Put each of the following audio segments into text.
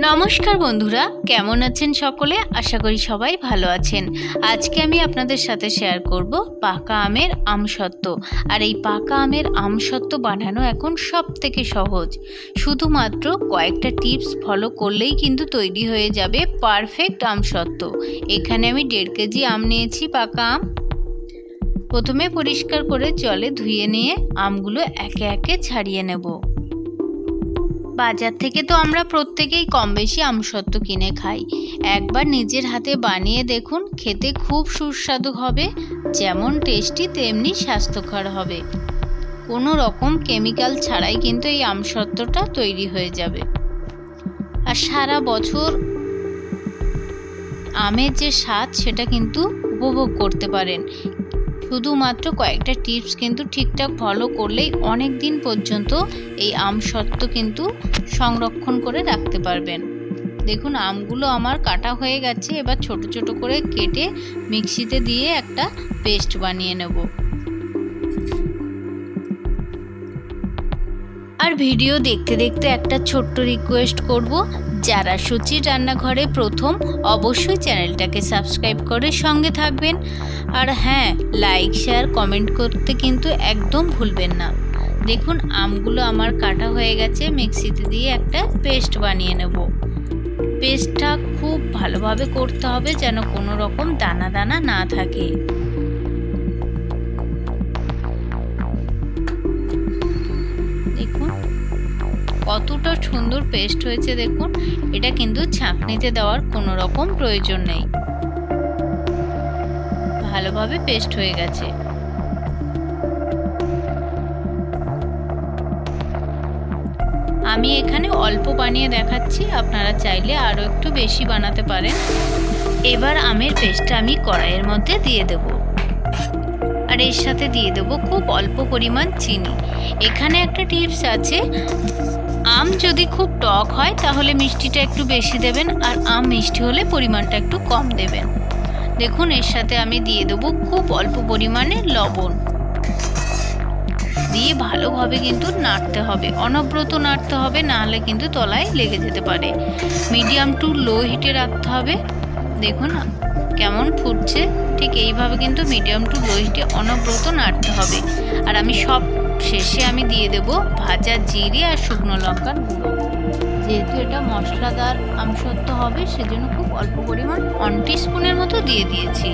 নমস্কার বন্ধুরা, কেমন আছেন সকলে? আশা করি সবাই ভালো আছেন। আজকে আমি আপনাদের সাথে শেয়ার করব পাকা আমের আমসত্ত্ব। আর এই পাকা আমের আমসত্ত্ব বানানো এখন সবথেকে সহজ। শুধুমাত্র কয়েকটা টিপস ফলো করলেই কিন্তু তৈরি হয়ে যাবে পারফেক্ট আমসত্ত্ব। এখানে আমি 1.5 কেজি আম নিয়েছি, পাকা আম। প্রথমে পরিষ্কার করে জলে ধুয়ে নিয়ে আমগুলো একে একে ছাড়িয়ে নেব। বাজার থেকে তো আমরা প্রত্যেকেই কম বেশি আমসত্ত্ব কিনে খাই। একবার নিজের হাতে বানিয়ে দেখুন, খেতে খুব সুস্বাদু হবে। যেমন টেস্টি তেমনি স্বাস্থ্যকর হবে। কোনো রকম কেমিক্যাল ছাড়াই কিন্তু এই আমসত্ত্বটা তৈরি হয়ে যাবে। আর সারা বছর আমের যে স্বাদ সেটা কিন্তু উপভোগ করতে পারেন। শুধুমাত্র কয়েকটা টিপস কিন্তু ঠিকঠাক ফলো করলেই অনেক দিন পর্যন্ত এই আমসত্ত্ব কিন্তু সংরক্ষণ করে রাখতে পারবেন। দেখুন, আমগুলো আমার কাটা হয়ে গেছে। এবার ছোট ছোট করে কেটে মিক্সিতে দিয়ে একটা পেস্ট বানিয়ে নেব। আর ভিডিও দেখতে দেখতে একটা ছোট্ট রিকোয়েস্ট করব, যারা সুচির রান্নাঘরে প্রথম, অবশ্যই চ্যানেলটাকে সাবস্ক্রাইব করে সঙ্গে থাকবেন। আর হ্যাঁ, লাইক শেয়ার কমেন্ট করতে কিন্তু একদম ভুলবেন না। দেখুন, আমগুলো আমার কাটা হয়ে গেছে। মিক্সিতে দিয়ে একটা পেস্ট বানিয়ে নেব। পেস্টটা খুব ভালোভাবে করতে হবে, যেন কোনো রকম দানা দানা না থাকে। দেখুন কতটা সুন্দর পেস্ট হয়েছে। দেখুন, এটা কিন্তু ছাঁকনিতে দেওয়ার কোনো রকম প্রয়োজন নেই। ভালোভাবে পেস্ট হয়ে গেছে। আমি এখানে অল্প বানিয়ে দেখাচ্ছি, আপনারা চাইলে আরও একটু বেশি বানাতে পারেন। এবার আমের পেস্টটা আমি কড়াইয়ের মধ্যে দিয়ে দেব। আর এর সাথে দিয়ে দেব খুব অল্প পরিমাণ চিনি। এখানে একটা টিপস আছে, আম যদি খুব টক হয় তাহলে মিষ্টিটা একটু বেশি দেবেন, আর আম মিষ্টি হলে পরিমাণটা একটু কম দেবেন। দেখুন, এর সাথে আমি দিয়ে দেবো খুব অল্প পরিমাণে লবণ। দিয়ে ভালোভাবে কিন্তু নাড়তে হবে, অনবরত নাড়তে হবে, নাহলে কিন্তু তলায় লেগে যেতে পারে। মিডিয়াম টু লো হিটে রাখতে হবে। দেখুন কেমন ফুটছে, ঠিক এইভাবে কিন্তু মিডিয়াম টু লো হিটে অনবরত নাড়তে হবে। আর আমি সব শেষে আমি দিয়ে দেব ভাজা জিরে আর শুকনো লঙ্কার গুঁড়ো। যেহেতু এটা মশলাদার আমসত্ত্ব হবে, সেজন্য খুব অল্প পরিমাণ 1 টিস্পুনের মতো দিয়ে দিয়েছি।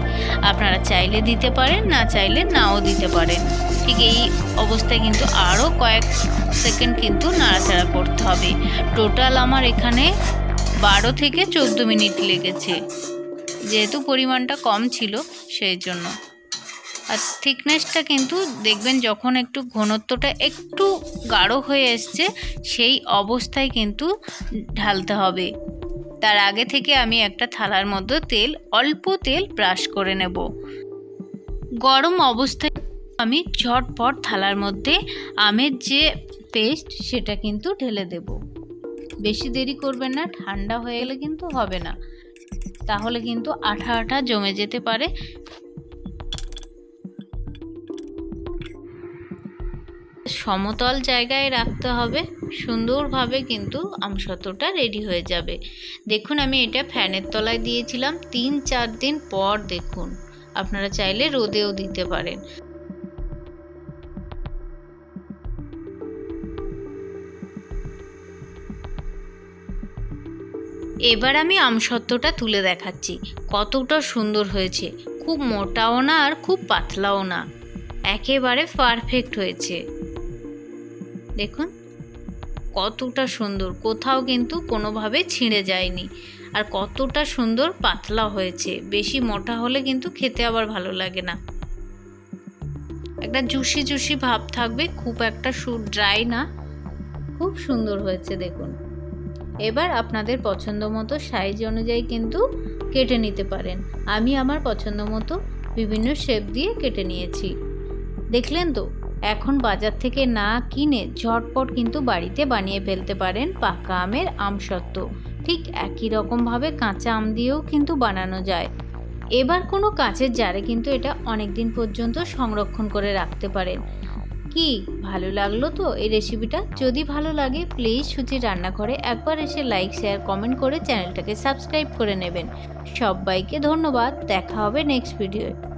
আপনারা চাইলে দিতে পারেন, না চাইলে নাও দিতে পারেন। ঠিক এই অবস্থায় কিন্তু আরও কয়েক সেকেন্ড কিন্তু নাড়াচাড়া করতে হবে। টোটাল আমার এখানে 12 থেকে 14 মিনিট লেগেছে, যেহেতু পরিমাণটা কম ছিল সেই জন্য। আর থিকনেসটা কিন্তু দেখবেন, যখন একটু ঘনত্বটা একটু গাঢ় হয়ে এসছে সেই অবস্থায় কিন্তু ঢালতে হবে। তার আগে থেকে আমি একটা থালার মধ্যে অল্প তেল ব্রাশ করে নেব। গরম অবস্থায় আমি ঝটপট থালার মধ্যে আমের যে পেস্ট সেটা কিন্তু ঢেলে দেব। বেশি দেরি করবেন না, ঠান্ডা হয়ে গেলে কিন্তু হবে না, তাহলে কিন্তু আঠা আঠা জমে যেতে পারে। সমতল জায়গায় রাখতে হবে, সুন্দরভাবে কিন্তু আমসত্ত্বটা রেডি হয়ে যাবে। দেখুন, আমি এটা ফ্যানের তলায় দিয়েছিলাম 3-4 দিন পর। দেখুন, আপনারা চাইলে রোদেও দিতে পারেন। এবার আমি আমসত্ত্বটা তুলে দেখাচ্ছি কতটা সুন্দর হয়েছে। খুব মোটাও না আর খুব পাতলাও না, একেবারে পারফেক্ট হয়েছে। দেখুন কতটা সুন্দর, কোথাও কিন্তু কোনোভাবে ছিঁড়ে যায়নি। আর কতটা সুন্দর পাতলা হয়েছে। বেশি মোটা হলে কিন্তু খেতে আবার ভালো লাগে না। একটা জুসি জুসি ভাব থাকবে, খুব একটা ড্রাই না, খুব সুন্দর হয়েছে। দেখুন, এবার আপনাদের পছন্দ মতো সাইজ অনুযায়ী কিন্তু কেটে নিতে পারেন। আমি আমার পছন্দ মতো বিভিন্ন শেপ দিয়ে কেটে নিয়েছি। দেখলেন তো, এখন বাজার থেকে না কিনে ঝটপট কিন্তু বাড়িতে বানিয়ে ফেলতে পারেন পাকা আমের আমসত্ত্ব। ঠিক একই রকমভাবে কাঁচা আম দিয়েও কিন্তু বানানো যায়। এবার কোনো কাঁচের জারে কিন্তু এটা অনেক দিন পর্যন্ত সংরক্ষণ করে রাখতে পারেন। কি ভালো লাগলো তো এই রেসিপিটা? যদি ভালো লাগে প্লিজ সুচির রান্নাঘরে একবার এসে লাইক শেয়ার কমেন্ট করে চ্যানেলটাকে সাবস্ক্রাইব করে নেবেন। সবাইকে ধন্যবাদ, দেখা হবে নেক্সট ভিডিওয়।